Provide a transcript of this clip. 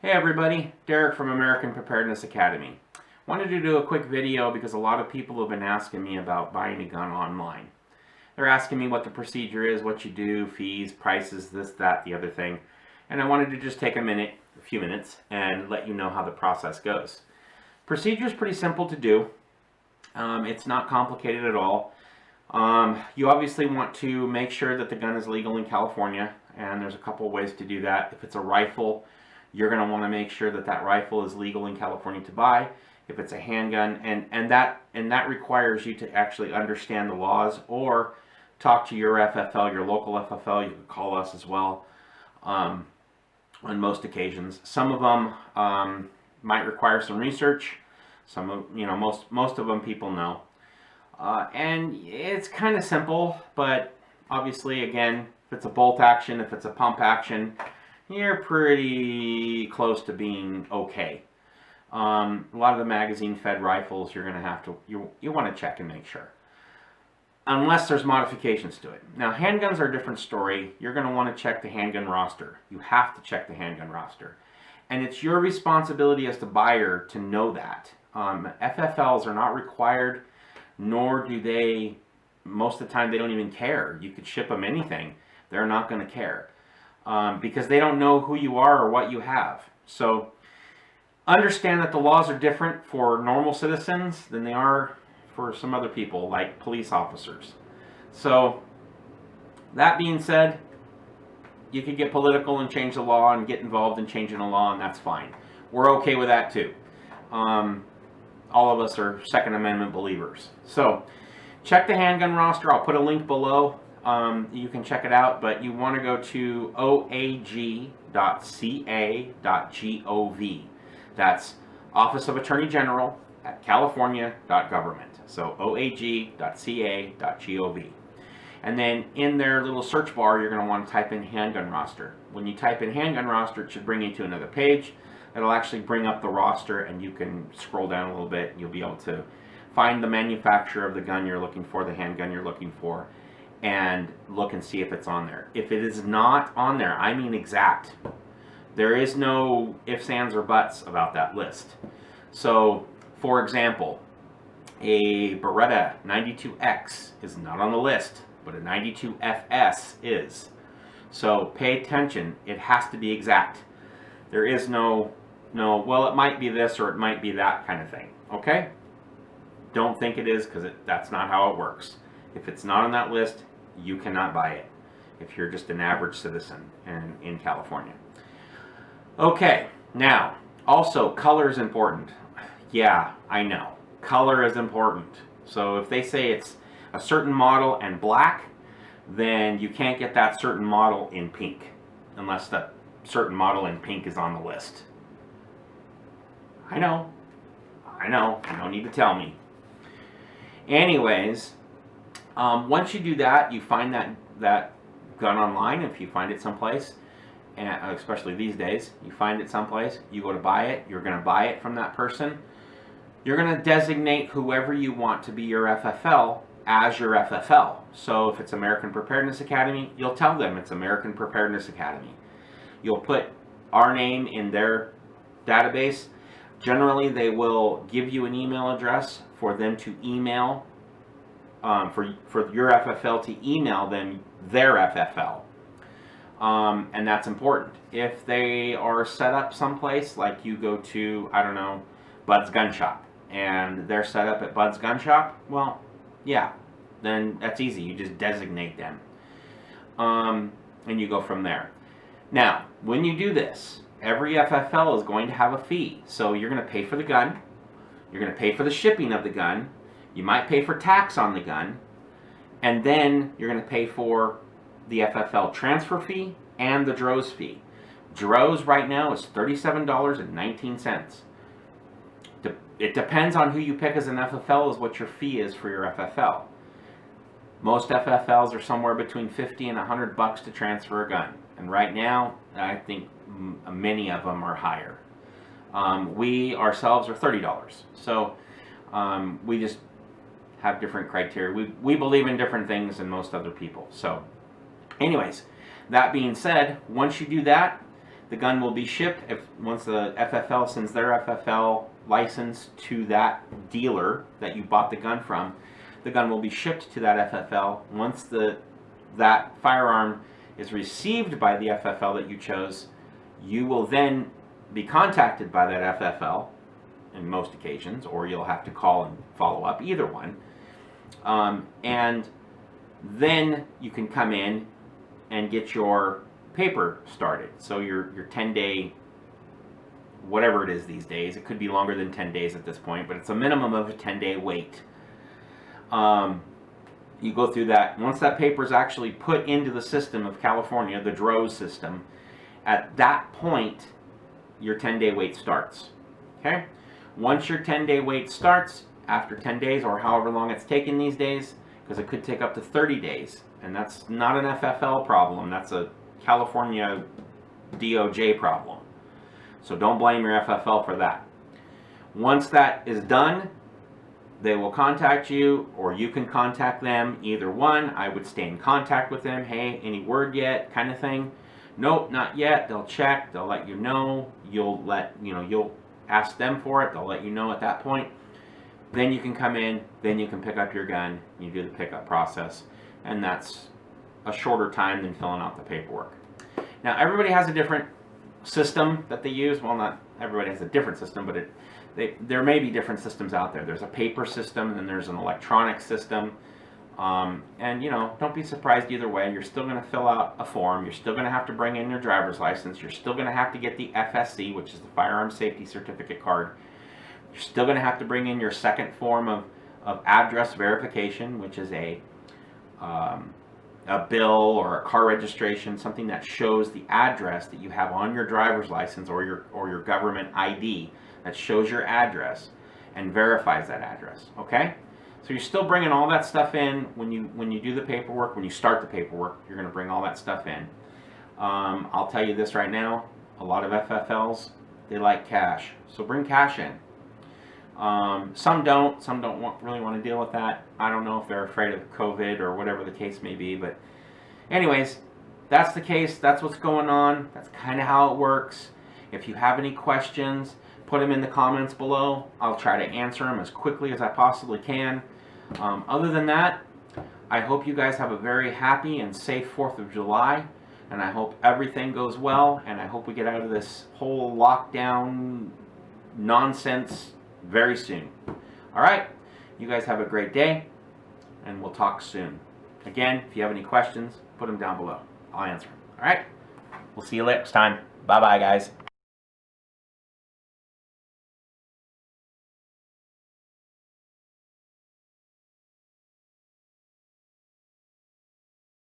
Hey everybody, Derek from American Preparedness Academy. Wanted to do a quick video because a lot of people have been asking me about buying a gun online. They're asking me what the procedure is, what you do, fees, prices, this, that, the other thing. And I wanted to just take a few minutes, and let you know how the process goes. Procedure is pretty simple to do. It's not complicated at all. You obviously want to make sure that the gun is legal in California, and there's a couple ways to do that. If it's a rifle, you're going to want to make sure that that rifle is legal in California to buy. If it's a handgun, and that requires you to actually understand the laws or talk to your FFL, your local FFL. You can call us as well. On most occasions, some of them might require some research. Some of most of them people know. And it's kind of simple, but obviously, again, if it's a bolt action, if it's a pump action, you're pretty close to being okay. A lot of the magazine-fed rifles, you're going to have to, you want to check and make sure. Unless there's modifications to it. Now, handguns are a different story. You're going to want to check the handgun roster. You have to check the handgun roster. And it's your responsibility as the buyer to know that. FFLs are not required, nor do they, most of the time, they don't even care. You could ship them anything. They're not going to care. Because they don't know who you are or what you have. So understand that the laws are different for normal citizens than they are for some other people, like police officers. So that being said, you could get political and change the law and get involved in changing the law, and that's fine. We're okay with that too. All of us are Second Amendment believers. So check the handgun roster. I'll put a link below. You can check it out, but you want to go to oag.ca.gov. That's Office of Attorney General at California.government. So oag.ca.gov. And then in their little search bar, you're going to want to type in handgun roster. When you type in handgun roster, it should bring you to another page. It'll actually bring up the roster, and you can scroll down a little bit, and you'll be able to find the manufacturer of the gun you're looking for, the handgun you're looking for, and look and see if it's on there. If it is not on there, I mean exact. There is no ifs, ands, or buts about that list. So, for example, a Beretta 92X is not on the list, but a 92FS is. So pay attention. It has to be exact. There is no, well, it might be this or it might be that kind of thing. Okay? Don't think it is, because that's not how it works. If it's not on that list, you cannot buy it if you're just an average citizen in California. Okay, now, also, color is important. Yeah, I know. Color is important. So if they say it's a certain model and black, then you can't get that certain model in pink unless that certain model in pink is on the list. I know. You don't need to tell me. Anyways, once you do that, you find that gun online. If you find it someplace, and especially these days, you find it someplace, you go to buy it, you're going to buy it from that person. You're going to designate whoever you want to be your FFL as your FFL. So if it's American Preparedness Academy, you'll tell them it's American Preparedness Academy. You'll put our name in their database. Generally, they will give you an email address for them to email, for your FFL to email them their FFL. And that's important. If they are set up someplace, like you go to, I don't know, Bud's Gun Shop, and they're set up at Bud's Gun Shop, well, yeah, then that's easy. You just designate them. And you go from there. Now, when you do this, every FFL is going to have a fee. So you're going to pay for the gun. You're going to pay for the shipping of the gun. You might pay for tax on the gun. And then you're going to pay for the FFL transfer fee and the DROS fee. DROS right now is $37.19. It depends on who you pick as an FFL is what your fee is for your FFL. Most FFLs are somewhere between $50 and $100 to transfer a gun. And right now, I think many of them are higher. We ourselves are $30. So we just have different criteria. We believe in different things than most other people. So anyways, that being said, once you do that, The gun will be shipped once the FFL sends their FFL license to that dealer that you bought the gun from. The gun will be shipped to that FFL. Once that firearm is received by the FFL that you chose, you will then be contacted by that FFL in most occasions, or you'll have to call and follow up, either one. And then you can come in and get your paper started. So your 10-day, whatever it is these days, it could be longer than 10 days at this point, but it's a minimum of a 10-day wait. You go through that. Once that paper is actually put into the system of California, the DROS system, at that point, your 10-day wait starts. Okay? Once your 10-day wait starts, after 10 days or however long it's taken these days, because it could take up to 30 days, and that's not an FFL problem, that's a California DOJ problem. So don't blame your FFL for that. Once that is done, they will contact you, or you can contact them, either one. I would stay in contact with them. Hey, any word yet? Kind of thing. Nope, not yet. They'll check. They'll let you know. You'll ask them for it. They'll let you know at that point. Then you can come in. Then you can pick up your gun. You do the pickup process, and that's a shorter time than filling out the paperwork. Now, everybody has a different system that they use. Well, not everybody has a different system, but there may be different systems out there. There's a paper system, and then there's an electronic system. And don't be surprised either way. You're still going to fill out a form. You're still going to have to bring in your driver's license. You're still going to have to get the FSC, which is the Firearm Safety Certificate card. You're still going to have to bring in your second form of address verification, which is a bill or a car registration, something that shows the address that you have on your driver's license or your government ID that shows your address and verifies that address. Okay? So you're still bringing all that stuff in when you do the paperwork. When you start the paperwork, you're going to bring all that stuff in. I'll tell you this right now: a lot of FFLs, they like cash, so bring cash in. Some don't. Some don't really want to deal with that. I don't know if they're afraid of COVID or whatever the case may be. But anyways, that's the case. That's what's going on. That's kind of how it works. If you have any questions, put them in the comments below. I'll try to answer them as quickly as I possibly can. Other than that, I hope you guys have a very happy and safe 4th of July. And I hope everything goes well. And I hope we get out of this whole lockdown nonsense very soon. All right, you guys have a great day, and we'll talk soon. Again, if you have any questions, put them down below. I'll answer them. All right, we'll see you next time. Bye-bye, guys.